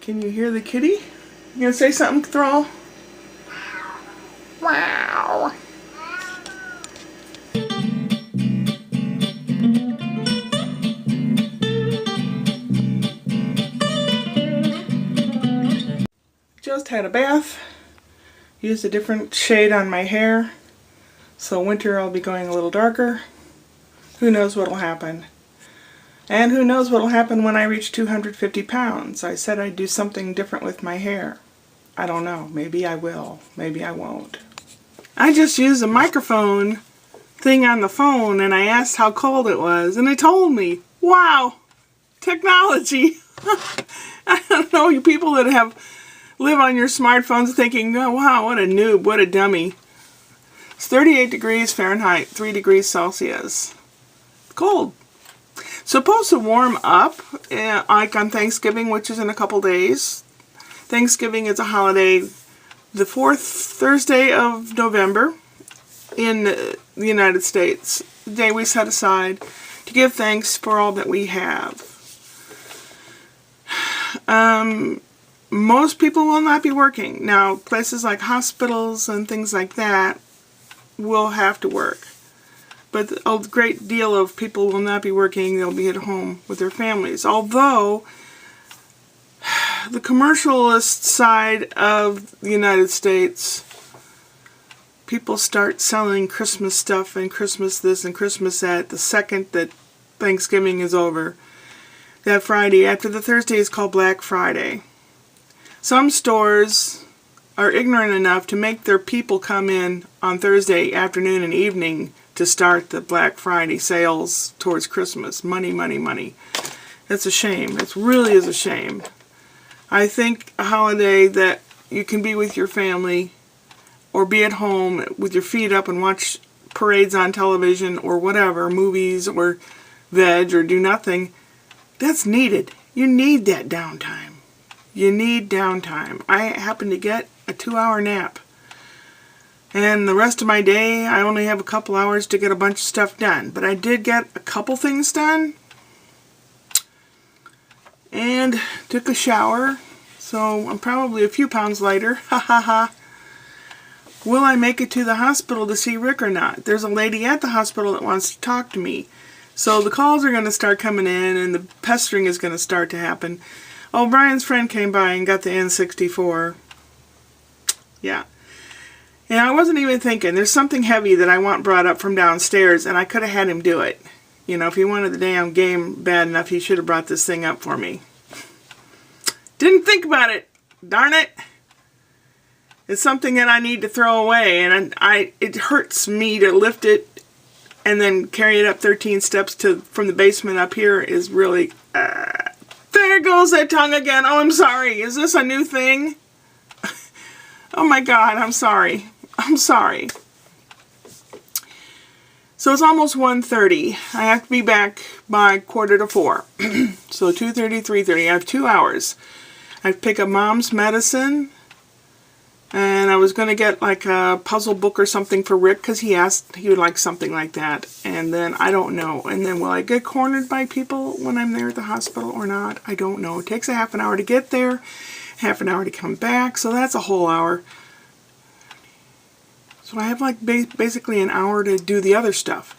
Can you hear the kitty? You gonna say something, Thrall? Wow. Just had a bath. Used a different shade on my hair. So winter I'll be going a little darker. Who knows what'll happen. And who knows what'll happen when I reach 250 pounds. I said I'd do something different with my hair. I don't know. Maybe I will. Maybe I won't. I just used a microphone thing on the phone and I asked how cold it was and they told me. Wow! Technology! I don't know, you people that live on your smartphones thinking, oh wow, what a noob, what a dummy. It's 38 degrees Fahrenheit, 3 degrees Celsius. Cold. Supposed to warm up like on Thanksgiving, which is in a couple days. Thanksgiving is a holiday the fourth Thursday of November in the United States. The day we set aside to give thanks for all that we have. Most people will not be working. Now, places like hospitals and things like that will have to work. But a great deal of people will not be working. They'll be at home with their families. Although, the commercialist side of the United States, people start selling Christmas stuff and Christmas this and Christmas that the second that Thanksgiving is over. That Friday after the Thursday is called Black Friday. Some stores are ignorant enough to make their people come in on Thursday afternoon and evening to start the Black Friday sales towards Christmas. Money, money, money. It's a shame. It really is a shame. I think a holiday that you can be with your family or be at home with your feet up and watch parades on television or whatever, movies or veg or do nothing, that's needed. You need that downtime. You need downtime. I happen to get a 2-hour nap. And the rest of my day, I only have a couple hours to get a bunch of stuff done. But I did get a couple things done. And took a shower. So I'm probably a few pounds lighter. Ha ha ha. Will I make it to the hospital to see Rick or not? There's a lady at the hospital that wants to talk to me. So the calls are going to start coming in and the pestering is going to start to happen. Oh, Brian's friend came by and got the N64. Yeah. And I wasn't even thinking, there's something heavy that I want brought up from downstairs, and I could have had him do it. You know, if he wanted the damn game bad enough, he should have brought this thing up for me. Didn't think about it. Darn it. It's something that I need to throw away, and it hurts me to lift it and then carry it up 13 steps from the basement up here is really... There goes that tongue again. Oh, I'm sorry. Is this a new thing? Oh my God, I'm sorry. I'm sorry. So it's almost 1:30. I have to be back by 3:45. So 2:30, 3:30. I have 2 hours. I have to pick up Mom's medicine. And I was going to get like a puzzle book or something for Rick because he asked he would like something like that. And then I don't know. And then will I get cornered by people when I'm there at the hospital or not? I don't know. It takes a half an hour to get there, half an hour to come back. So that's a whole hour. So I have like basically an hour to do the other stuff.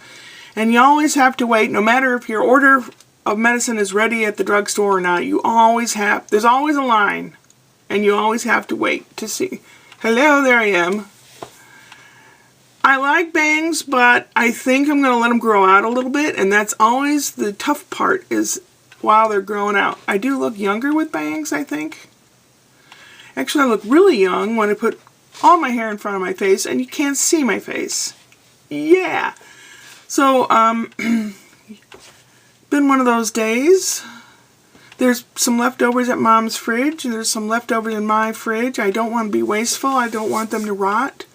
And you always have to wait, no matter if your order of medicine is ready at the drugstore or not, you always have, there's always a line. And you always have to wait to see. Hello, there I am. I like bangs, but I think I'm going to let them grow out a little bit. And that's always the tough part is while they're growing out. I do look younger with bangs, I think. Actually, I look really young when I put all my hair in front of my face and you can't see my face. Yeah. So, been one of those days. There's some leftovers at Mom's fridge, and there's some leftovers in my fridge. I don't want to be wasteful. I don't want them to rot.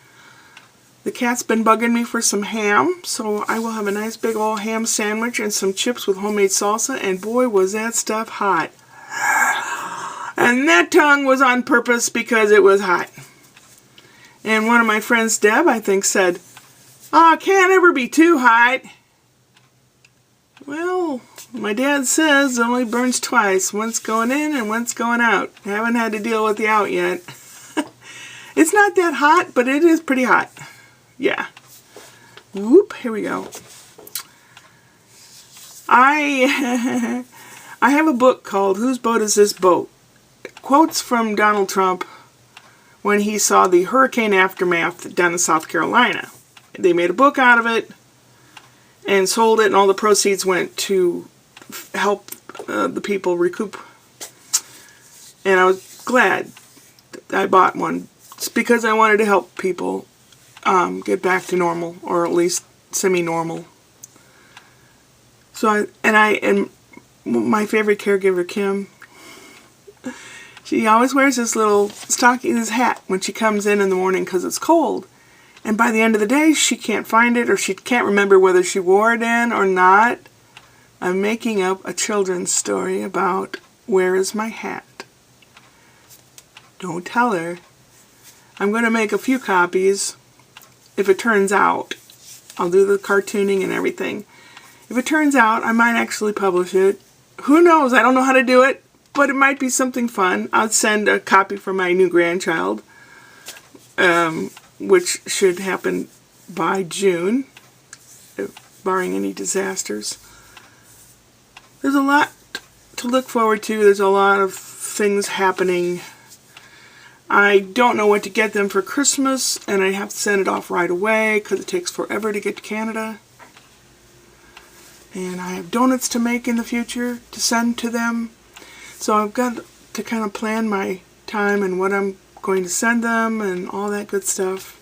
The cat's been bugging me for some ham, so I will have a nice big old ham sandwich and some chips with homemade salsa, and boy, was that stuff hot. And that tongue was on purpose because it was hot. And one of my friends, Deb, I think, said, "Oh, it can't ever be too hot." Well, My dad says it only burns twice. Once going in and once going out. I haven't had to deal with the out yet. It's not that hot, but it is pretty hot. Yeah. Whoop, here we go. I have a book called Whose Boat Is This Boat? Quotes from Donald Trump when he saw the hurricane aftermath down in South Carolina. They made a book out of it and sold it, and all the proceeds went to help the people recoup. And I was glad that I bought one. It's because I wanted to help people get back to normal, or at least semi-normal. So and my favorite caregiver, Kim, she always wears this little stocking, this hat when she comes in the morning because it's cold. And by the end of the day, she can't find it, or she can't remember whether she wore it in or not. I'm making up a children's story about where is my hat. Don't tell her. I'm going to make a few copies. If it turns out, I'll do the cartooning and everything. If it turns out, I might actually publish it. Who knows? I don't know how to do it, but it might be something fun. I'll send a copy for my new grandchild, which should happen by June, barring any disasters. There's a lot to look forward to. There's a lot of things happening. I don't know what to get them for Christmas, and I have to send it off right away because it takes forever to get to Canada. And I have donuts to make in the future to send to them. So I've got to kind of plan my time and what I'm going to send them and all that good stuff.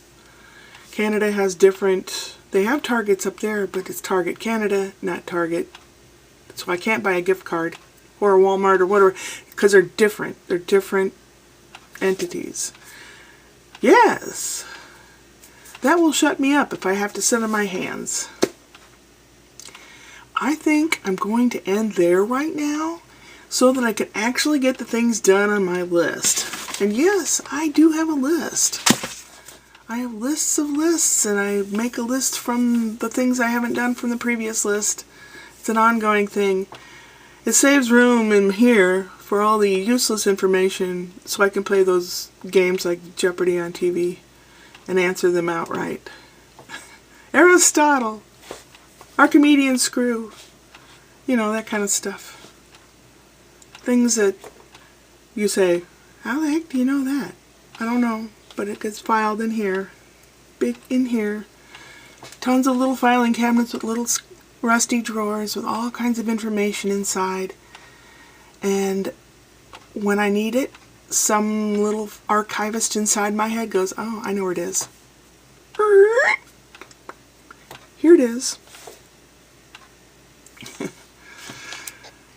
Canada has different, they have Targets up there, but it's Target Canada, not Target. So I can't buy a gift card or a Walmart or whatever because they're different. They're different entities. Yes, that will shut me up if I have to sit on my hands. I think I'm going to end there right now so that I can actually get the things done on my list. And yes, I do have a list. I have lists of lists, and I make a list from the things I haven't done from the previous list. It's an ongoing thing. It saves room in here for all the useless information so I can play those games like Jeopardy on TV and answer them outright. Aristotle, Archimedean screw, you know, that kind of stuff. Things that you say, how the heck do you know that? I don't know, but it gets filed in here. Big in here. Tons of little filing cabinets with little rusty drawers with all kinds of information inside. And when I need it, some little archivist inside my head goes, oh, I know where it is. Here it is.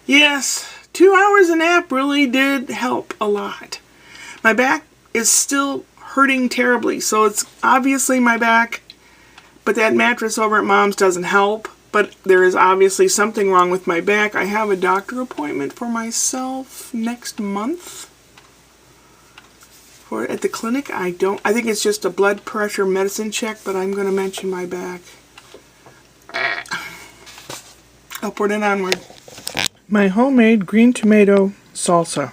Yes, 2 hours a nap really did help a lot. My back is still hurting terribly, so it's obviously my back, but that mattress over at Mom's doesn't help. But there is obviously something wrong with my back. I have a doctor appointment for myself next month at the clinic. I think it's just a blood pressure medicine check, but I'm going to mention my back. Upward and onward. My homemade green tomato salsa.